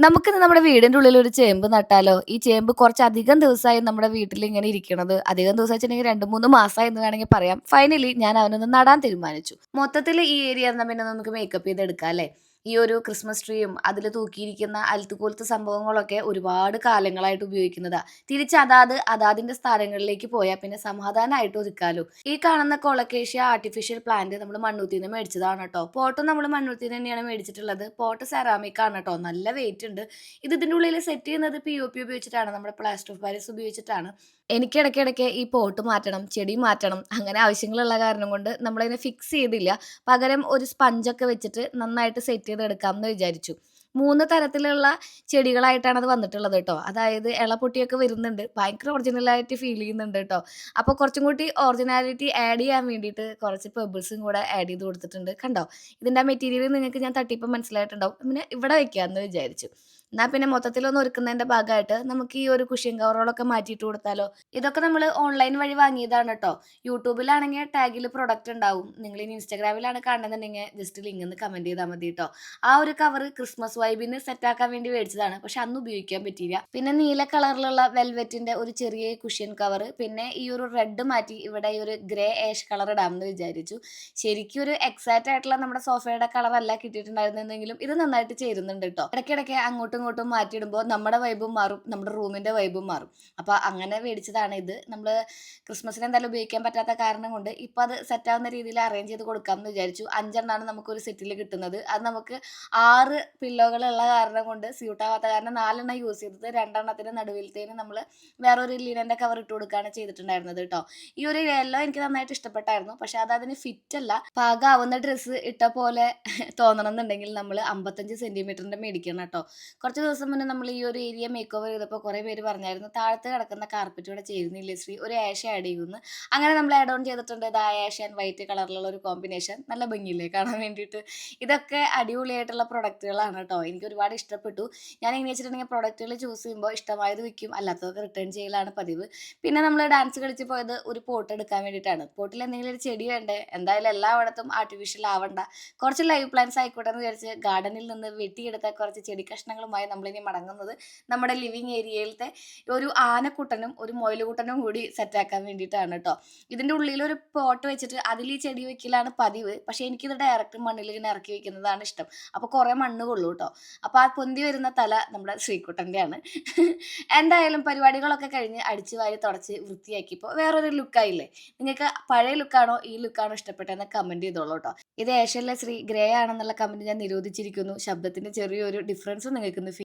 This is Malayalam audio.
നമുക്കിന്ന് നമ്മുടെ വീടിന്റെ ഉള്ളിൽ ഒരു ചേമ്പ് നട്ടാലോ? ഈ ചേമ്പ് കുറച്ചധികം ദിവസമായി നമ്മുടെ വീട്ടിൽ ഇങ്ങനെ ഇരിക്കണത്. അധികം ദിവസം വെച്ചിട്ടുണ്ടെങ്കിൽ 2, 3 മാസമായി എന്ന് വേണമെങ്കിൽ പറയാം. ഫൈനലി ഞാൻ അവനൊന്ന് നടാൻ തീരുമാനിച്ചു. മൊത്തത്തിൽ ഈ ഏരിയ എന്നാ പിന്നെ നമുക്ക് മേക്കപ്പ് ചെയ്തെടുക്കാം അല്ലേ? ഈ ഒരു ക്രിസ്മസ് ട്രീയും അതിൽ തൂക്കിയിരിക്കുന്ന അൽത്തുപോലത്തെ സംഭവങ്ങളൊക്കെ ഒരുപാട് കാലങ്ങളായിട്ട് ഉപയോഗിക്കുന്നതാ. തിരിച്ച് അതാതിന്റെ സ്ഥാനങ്ങളിലേക്ക് പോയാൽ പിന്നെ സമാധാനമായിട്ട് ഒതുക്കാലോ. ഈ കാണുന്ന കൊളക്കേഷ്യ ആർട്ടിഫിഷ്യൽ പ്ലാന്റ് നമ്മൾ മണ്ണുത്തിന്ന് മേടിച്ചതാണ് കേട്ടോ. പോട്ടും നമ്മൾ മണ്ണുത്തിന്ന് തന്നെയാണ് മേടിച്ചിട്ടുള്ളത്. പോട്ട് സെറാമിക് ആണ് കേട്ടോ. നല്ല വെയിറ്റ് ഉണ്ട്. ഇതിന്റെ ഉള്ളിൽ സെറ്റ് ചെയ്യുന്നത് POP ഉപയോഗിച്ചിട്ടാണ്. നമ്മുടെ പ്ലാസ്റ്റർ ഓഫ് പാരീസ് ഉപയോഗിച്ചിട്ടാണ്. എനിക്ക് ഇടയ്ക്കിടയ്ക്ക് ഈ പോട്ട് മാറ്റണം, ചെടി മാറ്റണം, അങ്ങനെ ആവശ്യങ്ങളുള്ള കാരണം കൊണ്ട് നമ്മളതിനെ ഫിക്സ് ചെയ്തില്ല. പകരം ഒരു സ്പഞ്ചൊക്കെ വെച്ചിട്ട് നന്നായിട്ട് സെറ്റ് ചെയ്തെടുക്കാം എന്ന് വിചാരിച്ചു. 3 തരത്തിലുള്ള ചെടികളായിട്ടാണ് അത് വന്നിട്ടുള്ളത് കേട്ടോ. അതായത് ഇളപൊട്ടിയൊക്കെ വരുന്നുണ്ട്. ഭയങ്കര ഒറിജിനലായിട്ട് ഫീൽ ചെയ്യുന്നുണ്ട് കേട്ടോ. അപ്പോൾ കുറച്ചും കൂടി ഒറിജിനാലിറ്റി ആഡ് ചെയ്യാൻ വേണ്ടിയിട്ട് കുറച്ച് പെബിൾസും കൂടെ ആഡ് ചെയ്ത് കൊടുത്തിട്ടുണ്ട്. കണ്ടോ? ഇതിൻ്റെ ആ മെറ്റീരിയൽ നിങ്ങൾക്ക് ഞാൻ തട്ടിയപ്പോൾ മനസ്സിലായിട്ടുണ്ടാവും. പിന്നെ ഇവിടെ വെക്കാമെന്ന് വിചാരിച്ചു. എന്നാൽ പിന്നെ മൊത്തത്തിലൊന്ന് ഒരുക്കുന്നതിൻ്റെ ഭാഗമായിട്ട് നമുക്ക് ഈ ഒരു കുഷ്യൻ കവറുകളൊക്കെ മാറ്റിയിട്ട് കൊടുത്താലോ? ഇതൊക്കെ നമ്മൾ ഓൺലൈൻ വഴി വാങ്ങിയതാണ് കേട്ടോ. യൂട്യൂബിലാണെങ്കിൽ ടാഗിൽ പ്രൊഡക്റ്റ് ഉണ്ടാവും. നിങ്ങൾ ഇനി ഇൻസ്റ്റാഗ്രാമിലാണ് കാണുന്നുണ്ടെങ്കിൽ ജസ്റ്റ് ലിങ്ക് ഒന്ന് കമൻറ്റ് ചെയ്താൽ മതി കേട്ടോ. ആ ഒരു കവർ ക്രിസ്മസ് വൈബിന് സെറ്റാക്കാൻ വേണ്ടി മേടിച്ചതാണ്. പക്ഷെ അന്ന് ഉപയോഗിക്കാൻ പറ്റിയില്ല. പിന്നെ നീല കളറിലുള്ള വെൽവെറ്റിന്റെ ഒരു ചെറിയ കുഷ്യൻ കവർ, പിന്നെ ഈ ഒരു റെഡ് മാറ്റി ഇവിടെ ഈ ഒരു ഗ്രേ ആഷ് കളർ ഇടാമെന്ന് വിചാരിച്ചു. ശരിക്കും ഒരു എക്സാക്റ്റ് ആയിട്ടുള്ള നമ്മുടെ സോഫയുടെ കളറല്ല കിട്ടിയിട്ടുണ്ടായിരുന്നെങ്കിലും ഇത് നന്നായിട്ട് ചേരുന്നുണ്ട് കേട്ടോ. ഇടയ്ക്കിടയ്ക്ക് അങ്ങോട്ടും ഇങ്ങോട്ടും മാറ്റിയിടുമ്പോൾ നമ്മുടെ വൈബും മാറും, നമ്മുടെ റൂമിന്റെ വൈബും മാറും. അപ്പോൾ അങ്ങനെ മേടിച്ചതാണ് ഇത്. നമ്മൾ ക്രിസ്മസിന് എന്തായാലും ഉപയോഗിക്കാൻ പറ്റാത്ത കാരണം കൊണ്ട് ഇപ്പം അത് സെറ്റാവുന്ന രീതിയിൽ അറേഞ്ച് ചെയ്ത് കൊടുക്കാമെന്ന് വിചാരിച്ചു. 5 നമുക്കൊരു സെറ്റിൽ കിട്ടുന്നത്. അത് നമുക്ക് 6 പില്ലോകളുള്ള കാരണം കൊണ്ട് സ്യൂട്ടാവാത്ത കാരണം 4 യൂസ് ചെയ്തത്. 2 നടുവിലത്തേന് നമ്മൾ വേറൊരു ലിനൻ്റെ കവർ ഇട്ട് കൊടുക്കുകയാണ് ചെയ്തിട്ടുണ്ടായിരുന്നത് കേട്ടോ. ഈ ഒരു യെല്ലോ എനിക്ക് നന്നായിട്ട് ഇഷ്ടപ്പെട്ടായിരുന്നു. പക്ഷെ അത് അതിന് ഫിറ്റ് അല്ല. പാകാവുന്ന ഡ്രസ്സ് ഇട്ട പോലെ തോന്നണം എന്നുണ്ടെങ്കിൽ നമ്മൾ 55 സെന്റിമീറ്ററിന്റെ മേടിക്കണം കേട്ടോ. കുറച്ച് ദിവസം മുന്നേ നമ്മൾ ഈ ഒരു ഏരിയ മേക്ക് ഓവർ ചെയ്തപ്പോൾ കുറേ പേര് പറഞ്ഞായിരുന്നു താഴത്ത് കിടക്കുന്ന കാർപ്പറ്റ് ഇവിടെ ചേരുന്നില്ലേ ശ്രീ, ഒരു ആഷ് ആഡ് ചെയ്യുന്നു. അങ്ങനെ നമ്മൾ ആഡ് ഓൺ ചെയ്തിട്ടുണ്ട്. ഇത് ആഷ് ആൻഡ് വൈറ്റ് കളറിലുള്ള ഒരു കോമ്പിനേഷൻ. നല്ല ഭംഗിയില്ലേ കാണാൻ വേണ്ടിയിട്ട്. ഇതൊക്കെ അടിപൊളിയായിട്ടുള്ള പ്രൊഡക്റ്റുകളാണ് കേട്ടോ. എനിക്ക് ഒരുപാട് ഇഷ്ടപ്പെട്ടു. ഞാൻ എങ്ങനെ വെച്ചിട്ടുണ്ടെങ്കിൽ പ്രൊഡക്റ്റുകൾ ചൂസ് ചെയ്യുമ്പോൾ ഇഷ്ടമായത് വിൽക്കും, അല്ലാത്തതൊക്കെ റിട്ടേൺ ചെയ്യലാണ് പതിവ്. പിന്നെ നമ്മൾ ഡാൻസ് കളിച്ച് പോയത് ഒരു പോട്ട് എടുക്കാൻ വേണ്ടിയിട്ടാണ്. പോട്ടിൽ എന്തെങ്കിലും ഒരു ചെടി വേണ്ടേ? എന്തായാലും എല്ലായിടത്തും ആർട്ടിഫിഷ്യൽ ആവണ്ട, കുറച്ച് ലൈവ് പ്ലാന്റ്സ് ആയിക്കോട്ടെ എന്ന് വിചാരിച്ച് ഗാർഡനിൽ നിന്ന് വെട്ടിയെടുത്ത കുറച്ച് ചെടി കഷ്ണങ്ങളുമായി നമ്മളിനി മടങ്ങുന്നത് നമ്മുടെ ലിവിങ് ഏരിയയിലത്തെ ഒരു ആനക്കുട്ടനും ഒരു മൊയിലുകുട്ടനും കൂടി സെറ്റാക്കാൻ വേണ്ടിയിട്ടാണ് കേട്ടോ. ഇതിൻ്റെ ഉള്ളിൽ ഒരു പോട്ട് വെച്ചിട്ട് അതിൽ ഈ ചെടി വെക്കലാണ് പതിവ്. പക്ഷേ എനിക്കിത് ഡയറക്റ്റ് മണ്ണിൽ ഇങ്ങനെ ഇറക്കി വെക്കുന്നതാണ് ഇഷ്ടം. അപ്പോൾ കുറേ മണ്ണ് കൊള്ളൂ കേട്ടോ. അപ്പോൾ ആ പൊന്തി വരുന്ന തല നമ്മുടെ ശ്രീകുട്ടൻ്റെയാണ്. എന്തായാലും പരിപാടികളൊക്കെ കഴിഞ്ഞ് അടിച്ചു വാരി തുടച്ച് വൃത്തിയാക്കിയപ്പോൾ വേറൊരു ലുക്കായില്ലേ? നിങ്ങൾക്ക് പഴയ ലുക്കാണോ ഈ ലുക്കാണോ ഇഷ്ടപ്പെട്ടതെന്ന് കമൻറ്റ് ചെയ്തോളൂ കേട്ടോ. ഇത് ഏഷ്യയിലെ ശ്രീ ഗ്രേ ആണെന്നുള്ള കമൻറ്റ് ഞാൻ നിരോധിച്ചിരിക്കുന്നു. ശബ്ദത്തിൻ്റെ ചെറിയൊരു ഡിഫറൻസ് നിങ്ങൾക്ക്